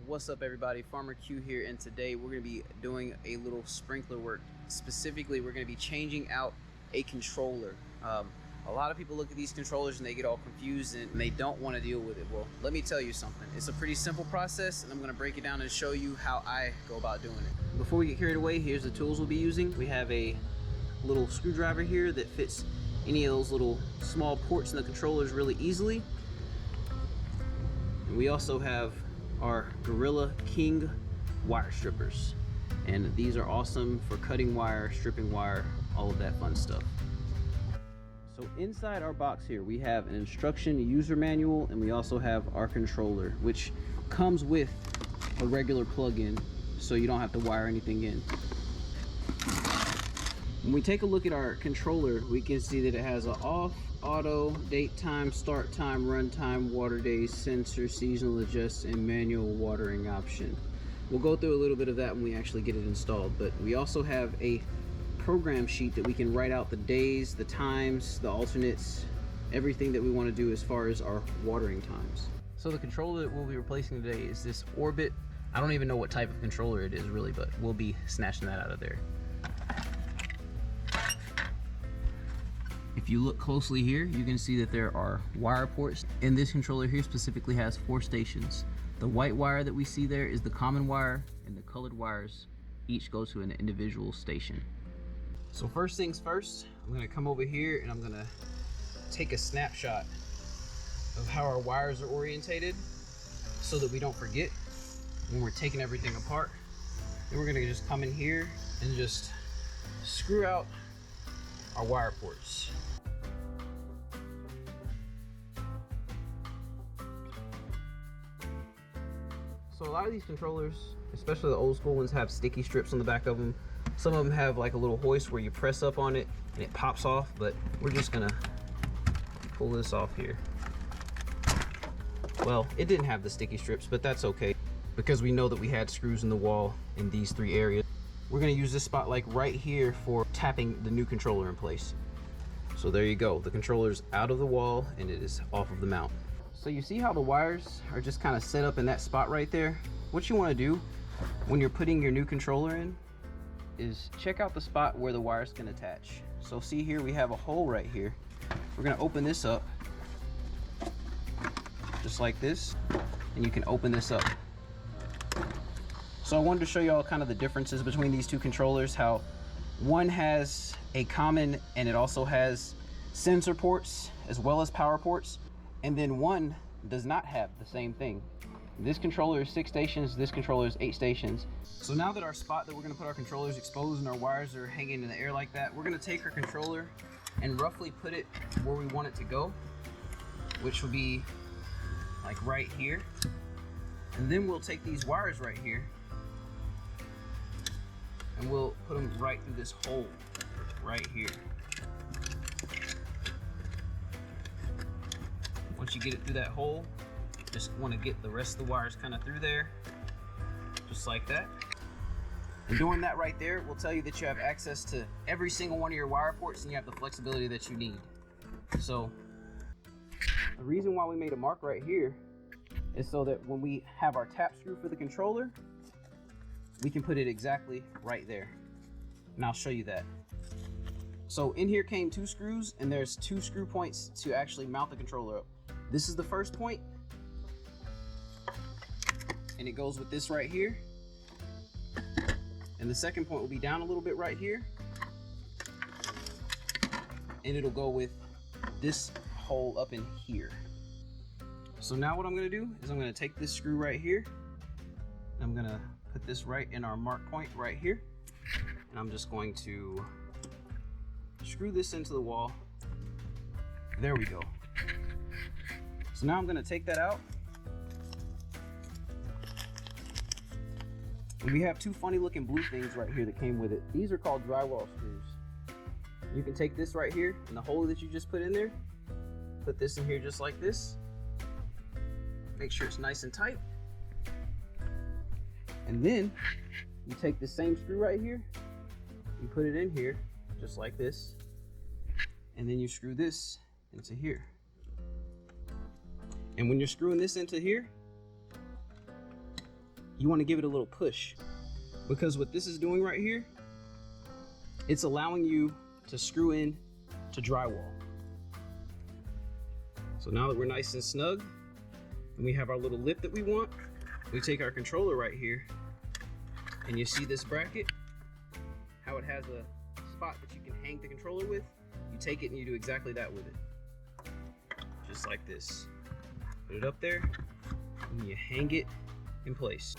What's up everybody, Farmer Q here, and today we're going to be doing a little sprinkler work. Specifically, we're going to be changing out a controller. A lot of people look at these controllers and they get all confused and they don't want to deal with it. Well, let me tell you something. It's a pretty simple process, and I'm going to break it down and show you how I go about doing it. Before we get carried away, here's the tools we'll be using. We have a little screwdriver here that fits any of those little small ports in the controllers really easily. And we also have our Gorilla King wire strippers, and these are awesome for cutting wire, stripping wire, all of that fun stuff. So inside our box here we have an instruction user manual, and we also have our controller, which comes with a regular plug-in, so you don't have to wire anything in. When we take a look at our controller, we can see that it has an off, auto, date time, start time, run time, water days, sensor, seasonal adjust, and manual watering option. We'll go through a little bit of that when we actually get it installed, but we also have a program sheet that we can write out the days, the times, the alternates, everything that we want to do as far as our watering times. So the controller that we'll be replacing today is this Orbit. I don't even know what type of controller it is really, but we'll be snatching that out of there. If you look closely here, you can see that there are wire ports, and this controller here specifically has 4 stations. The white wire that we see there is the common wire, and the colored wires each go to an individual station. So first things first, I'm gonna come over here and I'm gonna take a snapshot of how our wires are orientated so that we don't forget when we're taking everything apart. Then we're gonna just come in here and just screw out our wire ports. So a lot of these controllers, especially the old school ones, have sticky strips on the back of them. Some of them have like a little hoist where you press up on it and it pops off, but we're just gonna pull this off here. Well, it didn't have the sticky strips, but that's okay, because we know that we had screws in the wall in these 3 areas. We're gonna use this spot like right here for tapping the new controller in place. So there you go, the controller's out of the wall and it is off of the mount. So you see how the wires are just kind of set up in that spot right there? What you want to do when you're putting your new controller in is check out the spot where the wires can attach. So see here, we have a hole right here. We're going to open this up just like this, and you can open this up. So I wanted to show you all kind of the differences between these 2 controllers, how one has a common and it also has sensor ports as well as power ports, and then one does not have the same thing. This controller is 6 stations, this controller is 8 stations. So now that our spot that we're gonna put our controller is exposed and our wires are hanging in the air like that, we're gonna take our controller and roughly put it where we want it to go, which will be like right here. And then we'll take these wires right here and we'll put them right through this hole right here. Once you get it through that hole, just want to get the rest of the wires kind of through there, just like that. And doing that right there will tell you that you have access to every single one of your wire ports and you have the flexibility that you need. So the reason why we made a mark right here is so that when we have our tap screw for the controller, we can put it exactly right there. And I'll show you that. So in here came 2 screws, and there's 2 screw points to actually mount the controller up. This is the first point, and it goes with this right here. And the second point will be down a little bit right here, and it'll go with this hole up in here. So now what I'm gonna do is I'm gonna take this screw right here, I'm gonna put this right in our mark point right here, and I'm just going to screw this into the wall. There we go. So now I'm gonna take that out. And we have 2 funny looking blue things right here that came with it. These are called drywall screws. You can take this right here and the hole that you just put in there, put this in here just like this. Make sure it's nice and tight. And then you take the same screw right here, you put it in here just like this, and then you screw this into here. And when you're screwing this into here, you want to give it a little push, because what this is doing right here, it's allowing you to screw in to drywall. So now that we're nice and snug and we have our little lip that we want, we take our controller right here, and you see this bracket, how it has a spot that you can hang the controller with. You take it and you do exactly that with it. Just like this. Put it up there and you hang it in place.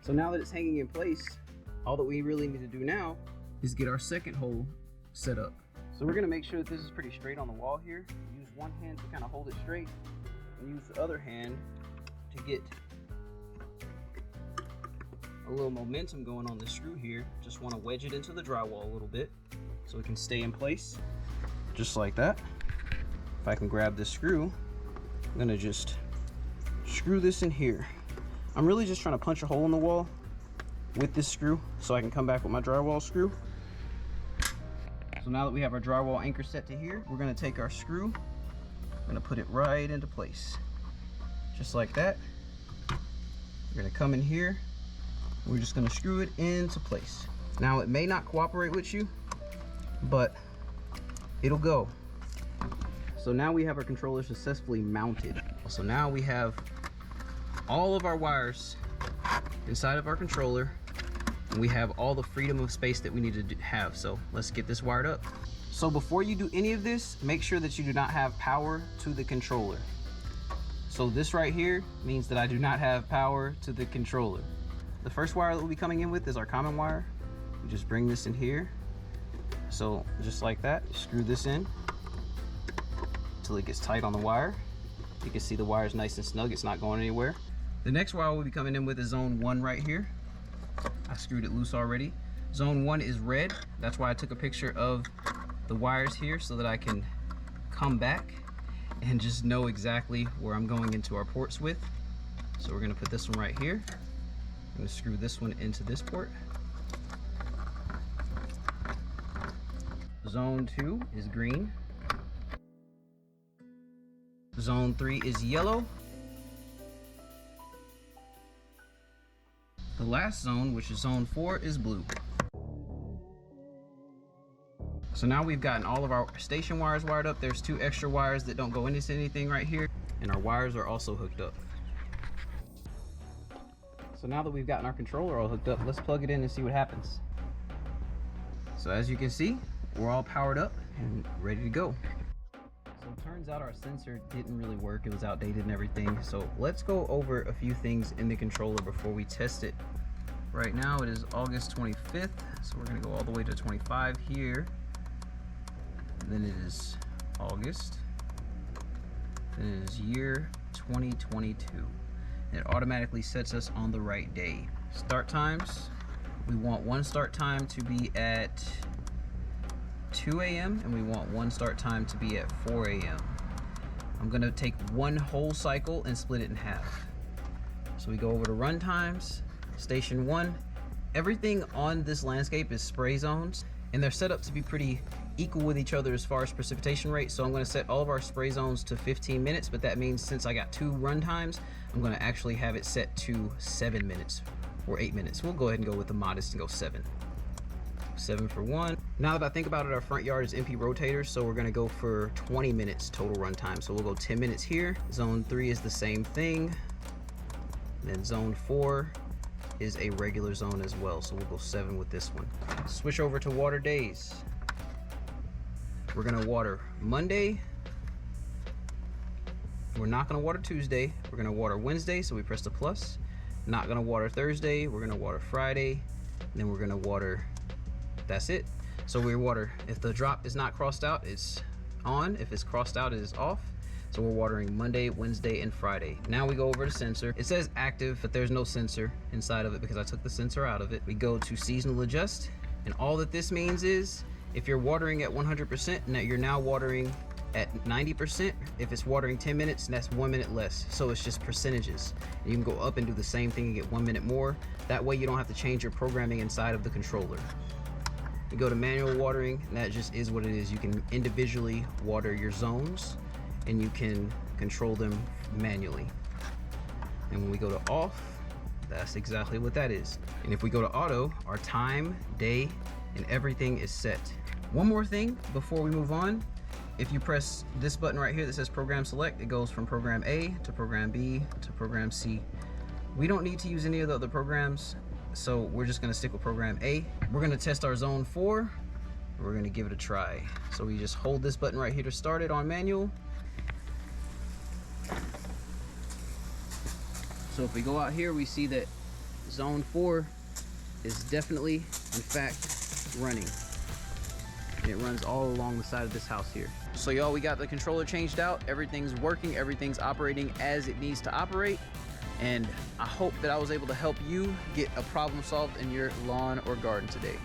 So now that it's hanging in place, all that we really need to do now is get our second hole set up. So we're gonna make sure that this is pretty straight on the wall here. Use one hand to kind of hold it straight and use the other hand to get a little momentum going on the screw here. Just want to wedge it into the drywall a little bit so it can stay in place, just like that. If I can grab this screw, I'm gonna just screw this in here. I'm really just trying to punch a hole in the wall with this screw so I can come back with my drywall screw. So now that we have our drywall anchor set to here, we're gonna take our screw, I'm gonna put it right into place, just like that. We're gonna come in here, we're just gonna screw it into place. Now it may not cooperate with you, but it'll go. So now we have our controller successfully mounted. So now we have all of our wires inside of our controller, and we have all the freedom of space that we need to have. So let's get this wired up. So before you do any of this, make sure that you do not have power to the controller. So this right here means that I do not have power to the controller. The first wire that we'll be coming in with is our common wire. We just bring this in here. So just like that, screw this in until it gets tight on the wire. You can see the wire's nice and snug, it's not going anywhere. The next wire we'll be coming in with is zone 1 right here. I screwed it loose already. Zone 1 is red. That's why I took a picture of the wires here so that I can come back and just know exactly where I'm going into our ports with. So we're gonna put this one right here. I'm gonna screw this one into this port. Zone 2 is green. Zone 3 is yellow. The last zone, which is zone 4, is blue. So now we've gotten all of our station wires wired up. There's 2 extra wires that don't go into anything right here, and our wires are also hooked up. So now that we've gotten our controller all hooked up, let's plug it in and see what happens. So as you can see, we're all powered up and ready to go. So it turns out our sensor didn't really work. It was outdated and everything. So let's go over a few things in the controller before we test it. Right now it is August 25th. So we're gonna go all the way to 25 here. And then it is August. Then it is year 2022. And it automatically sets us on the right day. Start times. We want one start time to be at 2 a.m. and we want one start time to be at 4 a.m. I'm gonna take one whole cycle and split it in half. So we go over to run times, station 1. Everything on this landscape is spray zones, and they're set up to be pretty equal with each other as far as precipitation rate. So I'm gonna set all of our spray zones to 15 minutes, but that means since I got 2 run times, I'm gonna actually have it set to 7 minutes or 8 minutes. We'll go ahead and go with the modest and go 7. 7 for 1. Now that I think about it, our front yard is MP rotators, so we're gonna go for 20 minutes total run time. So we'll go 10 minutes here. Zone 3 is the same thing. Then zone 4 is a regular zone as well, so we'll go 7 with this one. Switch over to water days. We're gonna water Monday. We're not gonna water Tuesday. We're gonna water Wednesday, so we press the plus. Not gonna water Thursday. We're gonna water Friday. And then we're gonna water, that's it. So we water, if the drop is not crossed out, it's on. If it's crossed out, it is off. So we're watering Monday, Wednesday, and Friday. Now we go over to sensor. It says active, but there's no sensor inside of it because I took the sensor out of it. We go to seasonal adjust, and all that this means is if you're watering at 100%, now you're now watering at 90%. If it's watering 10 minutes, that's 1 minute less. So it's just percentages. And you can go up and do the same thing and get 1 minute more. That way you don't have to change your programming inside of the controller. You go to manual watering, and that just is what it is. You can individually water your zones, and you can control them manually. And when we go to off, That's exactly what that is. And if we go to auto, our time, day, and everything is set. One more thing before we move on. If you press this button right here that says program select, it goes from program A to program B to program C. We don't need to use any of the other programs, so we're just gonna stick with program A. We're gonna test our zone 4. We're gonna give it a try. So we just hold this button right here to start it on manual. So if we go out here, we see that zone 4 is definitely, in fact, running. And it runs all along the side of this house here. So y'all, we got the controller changed out. Everything's working, everything's operating as it needs to operate. And I hope that I was able to help you get a problem solved in your lawn or garden today.